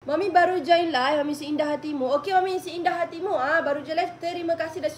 Mami baru join live, Mami Seindah Hatimu. Okey Mami Seindah Hatimu, baru join live. Terima kasih dah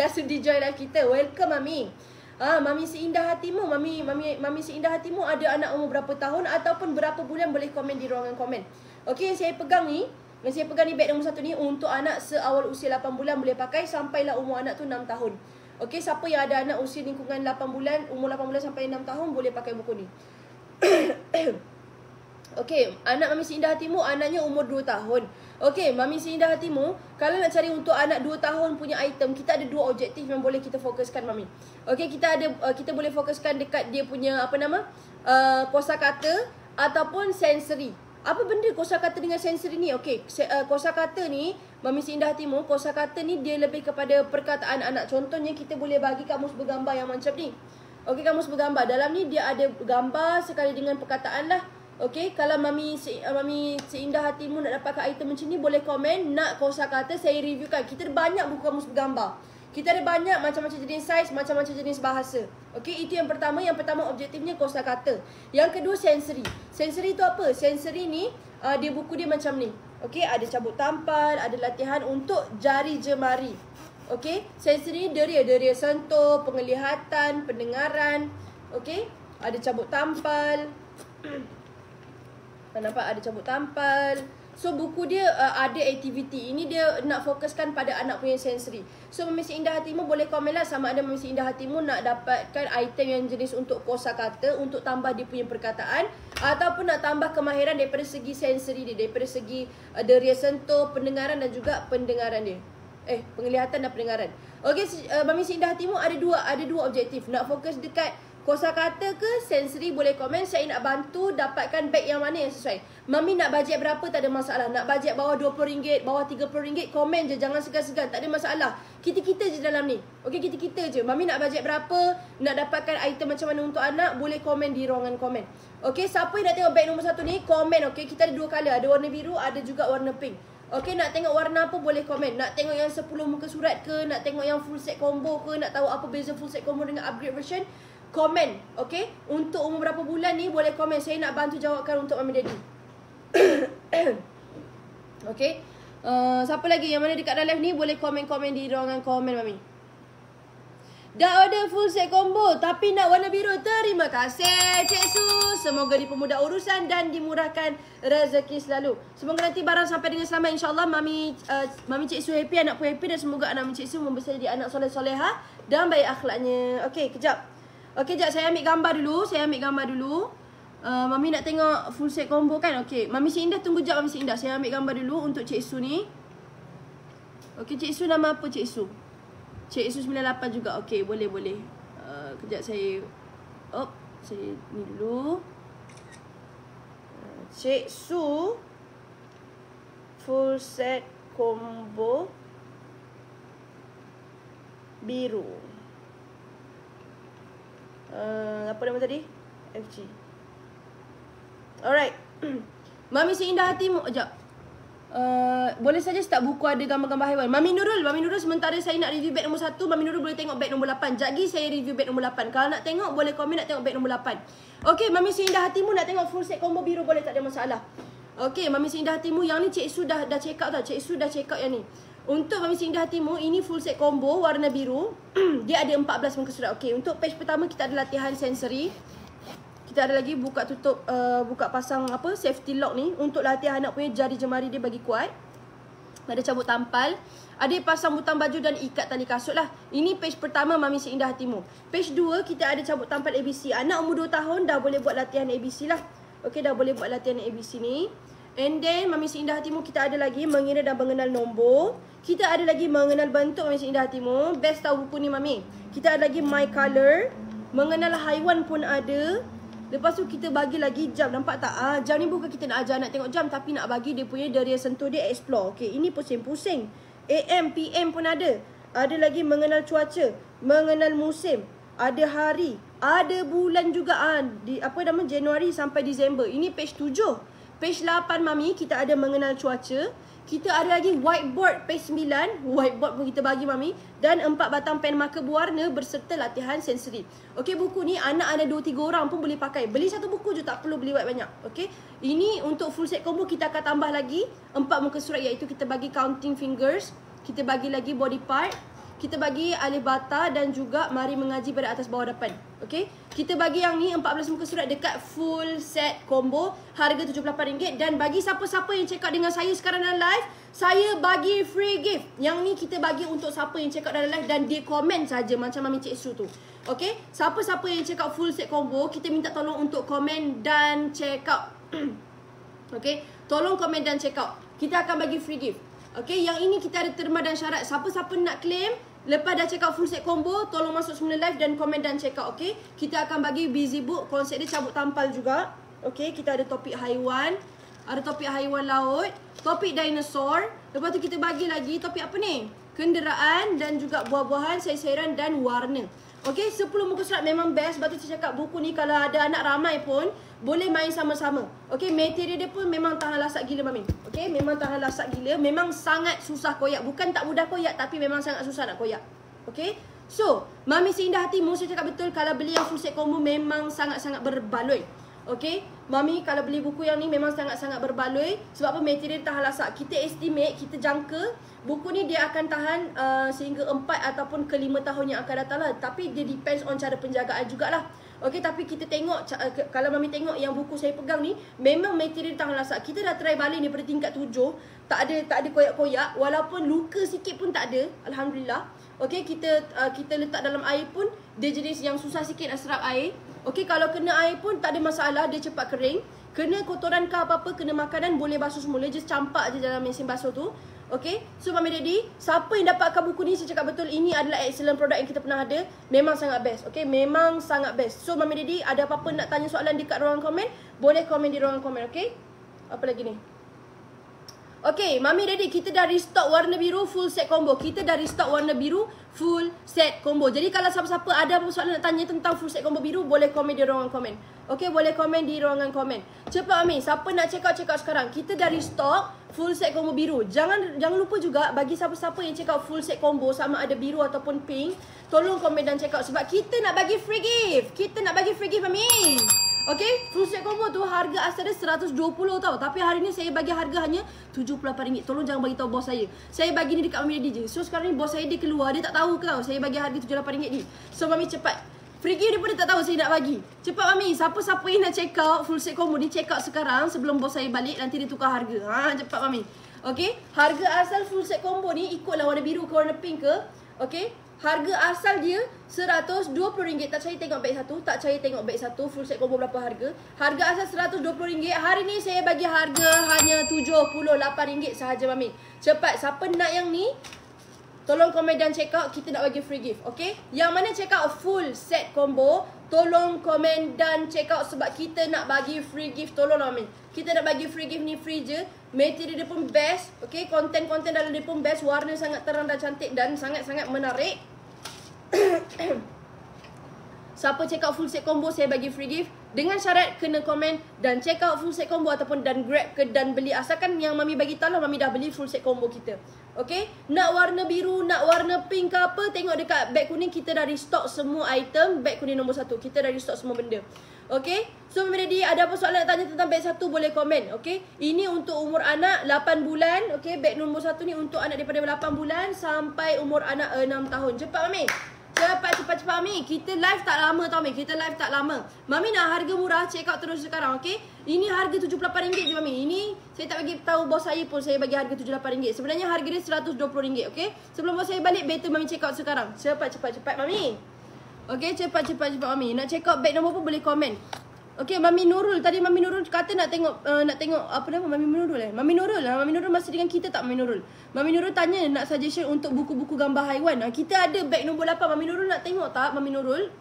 sudi join live kita. Welcome Mami. Mami Seindah Hatimu, Mami Seindah Hatimu ada anak umur berapa tahun ataupun berapa bulan, boleh komen di ruangan komen. Okey, yang saya pegang ni beg nombor 1 ni untuk anak seawal usia 8 bulan boleh pakai sampailah umur anak tu 6 tahun. Okey, siapa yang ada anak usia lingkungan 8 bulan, umur 8 bulan sampai 6 tahun boleh pakai buku ni. Okey, anak Mami Seindah Hatimu anaknya umur 2 tahun. Okey, Mami Seindah Hatimu, kalau nak cari untuk anak 2 tahun punya item, kita ada 2 objektif yang boleh kita fokuskan Mami. Okey, kita boleh fokuskan dekat dia punya kosakata ataupun sensory. Apa benda kosakata dengan sensory ni? Okey, kosakata ni Mami Seindah Hatimu, kosakata ni dia lebih kepada perkataan anak. Contohnya kita boleh bagi kamus bergambar yang macam ni. Okey, kamus bergambar. Dalam ni dia ada gambar sekali dengan perkataan lah. Okey, kalau Mami Seindah Hatimu nak dapatkan item macam ni, boleh komen nak kosakata saya reviewkan. Kita ada banyak buku kamus bergambar. Kita ada banyak macam-macam jenis saiz, macam-macam jenis bahasa. Okey, itu yang pertama. Yang pertama objektifnya kosakata. Yang kedua sensory. Sensory tu apa? Sensory ni dia buku dia macam ni. Okey, ada cabut tampal, ada latihan untuk jari jemari. Okey, sensory deria sentuh, penglihatan, pendengaran. Okey, ada cabut tampal. Nampak ada cabut tampal. So buku dia ada aktiviti. Ini dia nak fokuskan pada anak punya sensory. So Mami Seindah Hatimu boleh komen lah sama ada Mami Seindah Hatimu nak dapatkan item yang jenis untuk kosakata, untuk tambah dia punya perkataan, ataupun nak tambah kemahiran daripada segi sensory dia, daripada segi deria sentuh, pendengaran dan juga pendengaran dia. Penglihatan dan pendengaran. Okey, Mami Seindah Hatimu ada dua objektif. Nak fokus dekat kosakata ke sensory, boleh komen. Saya nak bantu dapatkan beg yang mana yang sesuai. Mami nak bajet berapa, tak ada masalah. Nak bajet bawah RM20, bawah RM30, komen je, jangan segan-segan, tak ada masalah. Kita-kita je dalam ni. Okey, kita-kita je. Mami nak bajet berapa, nak dapatkan item macam mana untuk anak, boleh komen di ruangan komen. Okey, siapa yang nak tengok beg nombor 1 ni, komen. Okey, kita ada 2 color, ada warna biru, ada juga warna pink. Okey, nak tengok warna apa boleh komen. Nak tengok yang 10 muka surat ke, nak tengok yang full set combo ke, nak tahu apa beza full set combo dengan upgrade version, komen. Okey, untuk umur berapa bulan ni boleh komen. Saya nak bantu jawabkan untuk Mami Daddy. Okey, siapa lagi yang mana dekat dalam live ni boleh komen-komen di ruangan komen Mami. Dah order full set combo tapi nak warna biru. Terima kasih Cik Su. Semoga dipermudah urusan dan dimurahkan rezeki selalu. Semoga nanti barang sampai dengan selamat, insya-Allah. Mami Cik Su happy, anak pun happy, dan semoga anak Mami Cik Su membesar jadi anak soleh-soleha dan baik akhlaknya. Okey, kejap. Okey, jap saya ambil gambar dulu. Mami nak tengok full set combo kan? Okey, Mami Seindah tunggu jap Mami Seindah. Saya ambil gambar dulu untuk Cik Su ni. Okey, Cik Su nama apa Cik Su? Cik Su 98 juga. Okey, boleh. Kejap saya saya ni dulu. Cik Su full set combo biru. Apa nama tadi? FG. Alright. Mami Seindah Hatimu. Sekejap. Boleh saja start buku ada gambar-gambar haiwan. Mami Nurul sementara saya nak review beg nombor 1. Mami Nurul boleh tengok beg nombor 8. Sekejap lagi saya review beg nombor 8. Kalau nak tengok boleh komen nak tengok beg nombor 8. Okey, Mami Seindah Hatimu nak tengok full set combo biru, boleh, tak ada masalah. Okey, Mami Seindah Hatimu yang ni Cik Su dah check out tau. Cik Su dah check out yang ni. Untuk Mami Seindah Hatimu, ini full set combo warna biru. Dia ada 14 muka surat. Okey, untuk page pertama kita ada latihan sensory. Kita ada lagi buka tutup, buka pasang safety lock ni untuk latihan anak punya jari jemari dia bagi kuat. Ada cabut tampal, ada pasang butang baju dan ikat tali kasut lah. Ini page pertama Mami Seindah Hatimu. Page 2 kita ada cabut tampal ABC. Anak umur 2 tahun dah boleh buat latihan ABC lah. Okey, dah boleh buat latihan ABC ni. And then Mami Seindah Hatimu kita ada lagi mengira dan mengenal nombor. Kita ada lagi mengenal bentuk Mami Seindah Hatimu. Best tahu buku ni Mami. Kita ada lagi My Color, mengenal haiwan pun ada. Lepas tu kita bagi lagi jam. Nampak tak? Jam ni bukan kita nak ajar nak tengok jam, tapi nak bagi dia punya deria sentuh dia explore. Okey, ini pusing-pusing. AM, PM pun ada. Ada lagi mengenal cuaca, mengenal musim, ada hari, ada bulan juga. Januari sampai Disember. Ini page 7. Page 8 Mami kita ada mengenal cuaca. kita ada lagi whiteboard page 9. Whiteboard pun kita bagi Mami. Dan 4 batang pen marker berwarna berserta latihan sensori. Okey, buku ni anak ada 2-3 orang pun boleh pakai. Beli satu buku je, tak perlu beli banyak. Okey, ini untuk full set combo kita akan tambah lagi 4 muka surat, iaitu kita bagi counting fingers, kita bagi lagi body part, kita bagi alif bata dan juga mari mengaji pada atas bawah depan. Okey, kita bagi yang ni 14 muka surat dekat full set combo, harga RM78. Dan bagi siapa-siapa yang check out dengan saya sekarang dalam live, saya bagi free gift. Yang ni kita bagi untuk siapa yang check out dalam live dan dia komen saja macam Mami Cik Su tu. Okey, siapa-siapa yang check out full set combo, kita minta tolong untuk komen dan check out. Okey, tolong komen dan check out. Kita akan bagi free gift. Okey, yang ini kita ada terma dan syarat. Siapa-siapa nak claim lepas dah check out full set combo, tolong masuk semula live dan komen dan check out. Okey, kita akan bagi busy book. Konsep dia cabut tampal juga. Okey, kita ada topik haiwan, ada topik haiwan laut, topik dinosaur. Lepas tu kita bagi lagi topik apa ni? Kenderaan dan juga buah-buahan, sayur-sayuran dan warna. Okey, 10 muka surat memang best. Sebab tu saya cakap buku ni kalau ada anak ramai pun boleh main sama-sama. Okey, material dia pun memang tahan lasak gila Mami. Okey, memang tahan lasak gila. Memang sangat susah koyak. Bukan tak mudah koyak, tapi memang sangat susah nak koyak. Okey, so Mami seindah hatimu, saya cakap betul, kalau beli yang full set combo memang sangat-sangat berbaloi. Okey, Mami kalau beli buku yang ni memang sangat-sangat berbaloi. Sebab apa? Material tahan lasak. Kita estimate, kita jangka buku ni dia akan tahan sehingga 4 ataupun ke 5 tahun yang akan datang lah. Tapi dia depends on cara penjagaan jugalah. Okey, tapi kita tengok, kalau Mami tengok yang buku saya pegang ni, memang material tahan lasak. Kita dah try balik ni pada tingkat 7. Tak ada koyak-koyak. Walaupun luka sikit pun tak ada. Alhamdulillah. Okey, kita letak dalam air pun, dia jenis yang susah sikit nak serap air. Okey, kalau kena air pun tak ada masalah, dia cepat kering. Kena kotoran ke apa-apa, kena makanan, boleh basuh semula. Just campak je dalam mesin basuh tu. Okay, so Mami Daddy, siapa yang dapatkan buku ni, saya cakap betul, ini adalah excellent product yang kita pernah ada. Memang sangat best. Okay, memang sangat best. So Mami Daddy, ada apa-apa nak tanya soalan dekat ruangan komen, boleh komen di ruangan komen. Okay, apa lagi ni? Okay, Mami Daddy, kita dah restock warna biru full set combo. Kita dah restock warna biru full set combo. Jadi kalau siapa-siapa ada apa soalan nak tanya tentang full set combo biru, boleh komen di ruangan komen. Okay, boleh komen di ruangan komen. Cepat Mami, siapa nak check out sekarang. Kita dah restock full set combo biru. Jangan lupa juga, bagi siapa-siapa yang check out full set combo, sama ada biru ataupun pink, tolong komen dan check out. Sebab kita nak bagi free gift. Kita nak bagi free gift Mami. Okay, full set combo tu harga asal dia 120 tau. Tapi hari ni saya bagi harga hanya RM78. Tolong jangan bagi tahu bos saya. Saya bagi ni dekat Mami Daddy je. So sekarang ni bos saya dia keluar, dia tak tahu ke tau saya bagi harga RM78 ni. So Mami cepat. Free gift dia pun dia tak tahu saya nak bagi. Cepat Mami, siapa-siapa yang nak check out full set combo ni, check out sekarang sebelum bos saya balik, nanti dia tukar harga. Cepat Mami. Okay, harga asal full set combo ni ikutlah warna biru ke warna pink ke. Okay, harga asal dia RM120. Tak cari tengok beg satu, tak cari tengok beg satu. Full set combo berapa harga? Harga asal RM120. Hari ni saya bagi harga hanya RM78 sahaja Mami. Cepat, siapa nak yang ni, tolong komen dan check out, kita nak bagi free gift. Okay, yang mana check out full set combo, tolong komen dan check out sebab kita nak bagi free gift. Tolong Mami, kita nak bagi free gift ni free je. Material dia pun best. Okay, konten-konten dalam dia pun best. Warna sangat terang dan cantik dan sangat-sangat menarik. Siapa check out full set combo, saya bagi free gift. Dengan syarat kena komen dan check out full set combo ataupun dan grab ke dan beli. Asalkan yang Mami bagi tahu lah Mami dah beli full set combo kita. Okay, nak warna biru, nak warna pink ke apa, tengok dekat beg kuning, kita dah restock semua item. Beg kuning nombor 1, kita dah restock semua benda. Okay, so Mami Daddy, ada apa soalan nak tanya tentang beg 1, boleh komen. Okay, ini untuk umur anak 8 bulan. Okay, beg nombor 1 ni untuk anak daripada 8 bulan sampai umur anak 6 tahun. Cepat Mami, cepat Mami. Kita live tak lama tau Mami. Kita live tak lama. Mami nak harga murah, check out terus sekarang. Okay, ini harga RM78 je Mami. Ini saya tak bagi tahu bos saya pun, saya bagi harga RM78. Sebenarnya harga dia RM120. Okay, sebelum bos saya balik, better Mami check out sekarang. Cepat Mami. Okay, cepat Mami. Nak check out beg nombor pun boleh komen. Okay, Mami Nurul. Tadi Mami Nurul kata nak tengok apa nama Mami Nurul Mami Nurul masih dengan kita tak Mami Nurul? Mami Nurul tanya nak suggestion untuk buku-buku gambar haiwan. Kita ada beg nombor 8. Mami Nurul nak tengok tak Mami Nurul?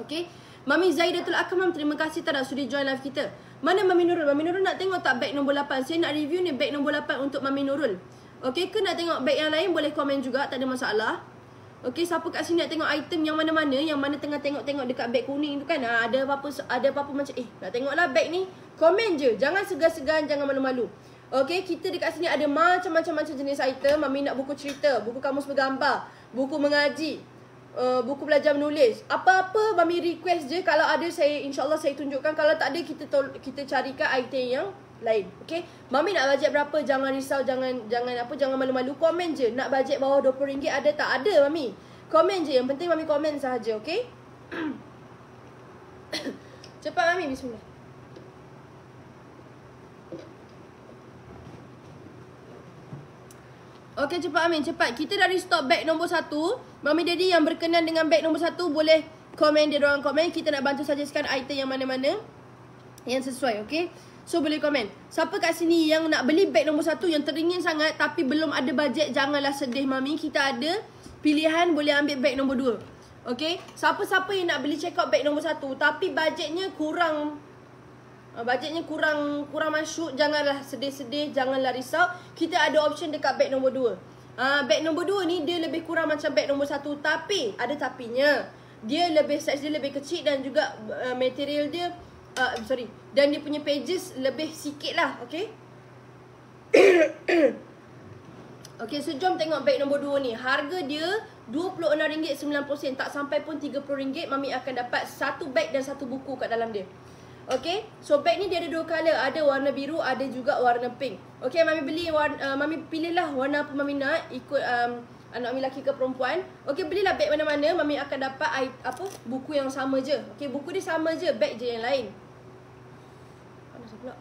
Okay, Mami Zaidatul Akram, terima kasih tak dah sudi join live kita. Mana Mami Nurul? Mami Nurul nak tengok tak beg nombor 8? Saya nak review ni beg nombor 8 untuk Mami Nurul. Okay, ke nak tengok beg yang lain, boleh komen juga, tak ada masalah. Okay, siapa kat sini nak tengok item yang mana-mana, yang mana tengah tengok-tengok dekat beg kuning tu kan, ada apa-apa macam nak tengoklah beg ni, komen je, jangan segan-segan, jangan malu-malu. Okay, kita dekat sini ada macam-macam jenis item. Mami nak buku cerita, buku kamus bergambar, buku mengaji, buku belajar menulis. Apa-apa Mami request je. Kalau ada saya, insyaAllah saya tunjukkan. Kalau tak ada, kita carikan item yang lain. Okay, Mami nak bajet berapa? Jangan risau, jangan malu-malu. Komen je. Nak bajet bawah RM20 ada tak? Ada Mami. Komen je. Yang penting Mami komen sahaja. Okay. Cepat Mami, bismillah. Okay, cepat Amin, cepat. Kita dah restock beg nombor 1. Mami Daddy yang berkenan dengan beg nombor 1 boleh komen dia orang komen. Kita nak bantu suggestkan item yang mana-mana yang sesuai, okay? So boleh komen. Siapa kat sini yang nak beli beg nombor 1 yang teringin sangat tapi belum ada bajet, janganlah sedih Mami. Kita ada pilihan, boleh ambil beg nombor 2. Okay? Siapa-siapa yang nak beli check out beg nombor 1 tapi bajetnya kurang masuk, janganlah sedih-sedih, janganlah risau. Kita ada option dekat beg nombor 2. Beg nombor 2 ni dia lebih kurang macam beg nombor 1 tapi ada tapinya. Dia lebih size dia lebih kecil dan juga material dia dan dia punya pages lebih sikit lah, okay? Okay, so jom tengok beg nombor 2 ni. Harga dia RM26.90, tak sampai pun RM30. Mami akan dapat satu beg dan satu buku kat dalam dia. Okay, so beg ni dia ada 2 color. Ada warna biru, ada juga warna pink. Okay, Mami Mami pilihlah warna apa Mami nak. Ikut anak Mami lelaki ke perempuan. Okay, belilah beg mana-mana. Mami akan dapat buku yang sama je. Okay, buku dia sama je, beg je yang lain. Panas pula.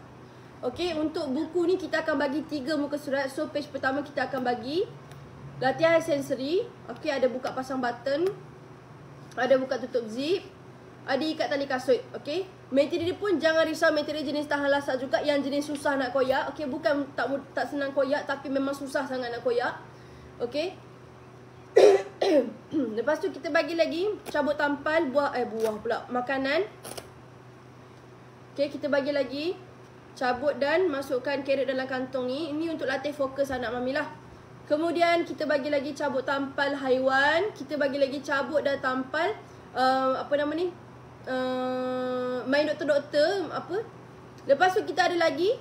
Okay, untuk buku ni kita akan bagi 3 muka surat. So page pertama kita akan bagi latihan sensori. Okay, ada buka pasang button, ada buka tutup zip, ada ikat tali kasut. Okay, material pun jangan risau, material jenis tahan lasak juga. Yang jenis susah nak koyak. Okay, bukan tak senang koyak, tapi memang susah sangat nak koyak. Okay. Lepas tu kita bagi lagi cabut tampal buah pula, makanan. Okay, kita bagi lagi cabut dan masukkan carrot dalam kantong ni. Ini untuk latih fokus anak Mami lah. Kemudian kita bagi lagi cabut tampal haiwan. Kita bagi lagi cabut dan tampal main doktor-doktor apa. Lepas tu kita ada lagi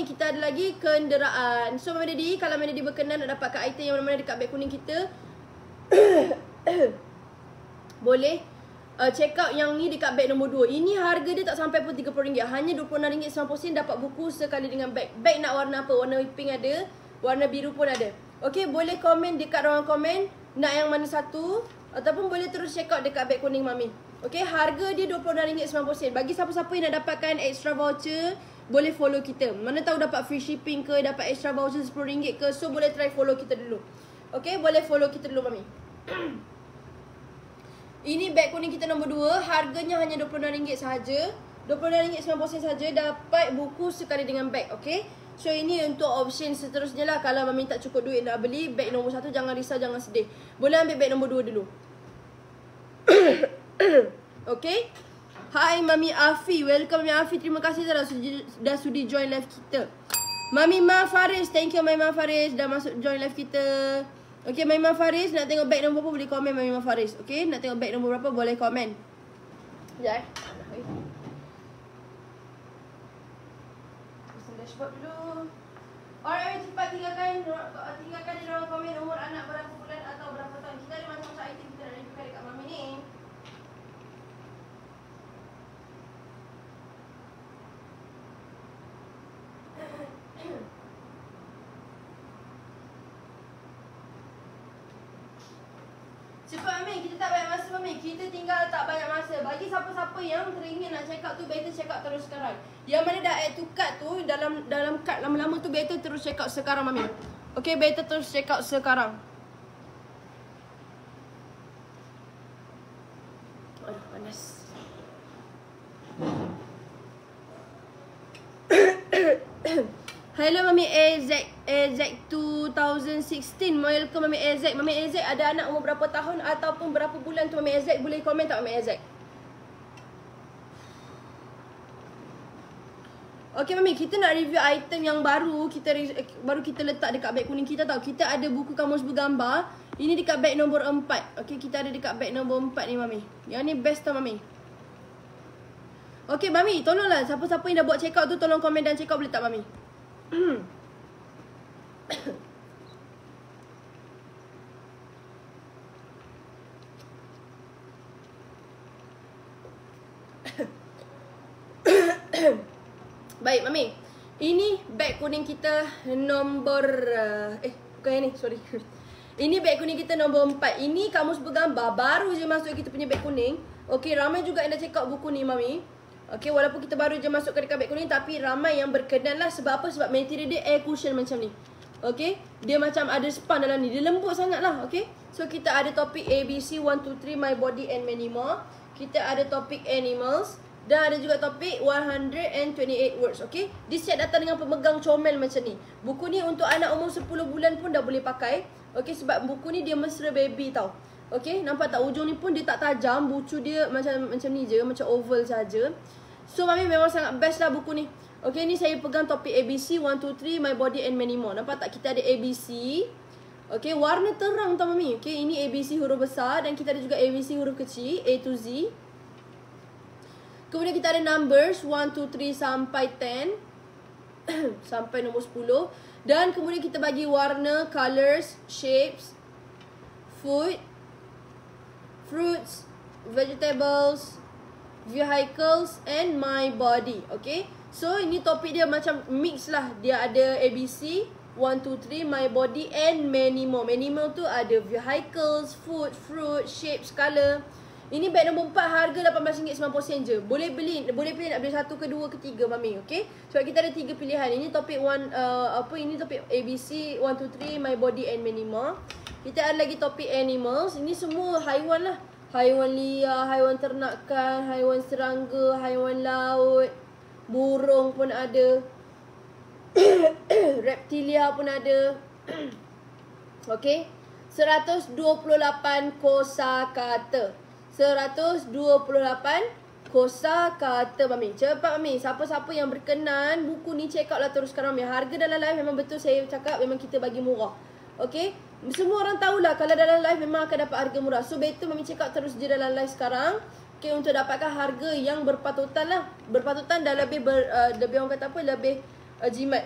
kita ada lagi kenderaan. So Mami Daddy, kalau Mami Daddy berkenan nak dapatkan item yang mana-mana dekat beg kuning kita, boleh check out yang ni dekat beg nombor 2. Ini harga dia tak sampai pun RM30, hanya RM26.90 dapat buku sekali dengan beg. Beg nak warna apa? Warna pink ada, warna biru pun ada. Okay, boleh komen dekat ruangan komen nak yang mana satu, ataupun boleh terus check out dekat beg kuning Mami. Okay, harga dia RM26.90. Bagi siapa-siapa yang nak dapatkan extra voucher, boleh follow kita. Mana tahu dapat free shipping ke, dapat extra voucher RM10 ke. So boleh try follow kita dulu. Okay, boleh follow kita dulu Mami. Ini beg kuning kita nombor 2. Harganya hanya RM26 sahaja. RM26.90 sahaja dapat buku sekali dengan beg. Okay, so ini untuk option seterusnya lah. Kalau Mami tak cukup duit nak beli beg nombor 1, jangan risau, jangan sedih. Boleh ambil beg nombor 2 dulu. Okay. Hai Mami Afi, welcome Mami Afi. Terima kasih dah sudi join live kita. Mami Ma Faris, thank you Mami Ma Faris dah masuk join live kita. Okay, Mami Ma Faris nak tengok beg nombor berapa boleh komen Mami Ma Faris. Okay, nak tengok beg nombor berapa boleh komen. Sekejap Pasang dashboard dulu. Alright, cepat tinggalkan di ruang komen umur anak berapa bulan atau berapa tahun. Kita ada macam-macam item kita nak reviewkan dekat Mami ni. Cepat Mami, kita tak banyak masa Mami. Kita tinggal tak banyak masa. Bagi siapa-siapa yang teringin nak check out tu, better check out terus sekarang. Yang mana dah add to cart tu, dalam cart lama-lama tu, better terus check out sekarang Mami. Okay, better terus check out sekarang. Aduh, panas. Hello Mami AZ 2016. Welcome Mami AZ. Mami AZ ada anak umur berapa tahun ataupun berapa bulan tu Mami AZ? Boleh komen tak Mami AZ? Okay Mami, kita nak review item yang baru kita letak dekat beg kuning kita tau. Kita ada buku kamus bergambar. Ini dekat beg nombor 4. Okay, kita ada dekat beg nombor 4 ni Mami. Yang ni best tau Mami. Okay Mami, tolonglah siapa-siapa yang dah buat check out tu, tolong komen dan check out boleh tak Mami? Baik, Mami. Ini beg kuning kita nombor bukan yang ni, sorry. Ini beg kuning kita nombor 4. Ini kamus bergambar, baru je masuk kita punya beg kuning. Okey, ramai juga yang dah check out buku ni, Mami. Okey, walaupun kita baru je masuk ke dekat beg kuning, tapi ramai yang berkenan lah. Sebab apa? Sebab material dia air cushion macam ni. Okey, dia macam ada span dalam ni. Dia lembut sangat lah, okey. So, kita ada topik ABC 1, 2, 3, My Body and Many More. Kita ada topik Animals. Dan ada juga topik 128 words, okay. This set datang dengan pemegang comel macam ni. Buku ni untuk anak umur 10 bulan pun dah boleh pakai. Okay, sebab buku ni dia mesra baby tau. Okay, nampak tak? Ujung ni pun dia tak tajam. Bucu dia macam ni je, macam oval saja. So, Mami memang sangat best lah buku ni. Okay, ni saya pegang topik ABC 1, 2, 3, My Body and Many More. Nampak tak? Kita ada ABC. Okay, warna terang tau, Mami. Okay, ini ABC huruf besar. Dan kita ada juga ABC huruf kecil, A to Z. Kemudian kita ada numbers 1, 2, 3 sampai 10 sampai nombor 10. Dan kemudian kita bagi warna, colors, shapes, food, fruits, vegetables, vehicles and my body. Okay, so ini topik dia macam mix lah. Dia ada ABC 1, 2, 3, my body and many more. Many more tu ada vehicles, food, fruit, shapes, color. Ini beg nombor 4 harga RM18.90 je. Boleh pilih nak beli 1 ke 2 ke 3, Mami, okey? Sebab kita ada 3 pilihan. Ini topik ini topik ABC 1, 2, 3, my body and many more. Kita ada lagi topik animals. Ini semua haiwan lah. Haiwan liar, haiwan ternakan, haiwan serangga, haiwan laut, burung pun ada. Reptilia pun ada. Okey. 128 kosakata. 128 kosakata, Mami. Cepat, Mami. Siapa-siapa yang berkenan buku ni, check out lah terus sekarang, Mami. Harga dalam live memang betul saya cakap, memang kita bagi murah. Okay, semua orang tahulah kalau dalam live memang akan dapat harga murah. So better Mami check out terus je dalam live sekarang. Okay, untuk dapatkan harga yang berpatutan lah. Berpatutan dan lebih orang kata apa, lebih jimat.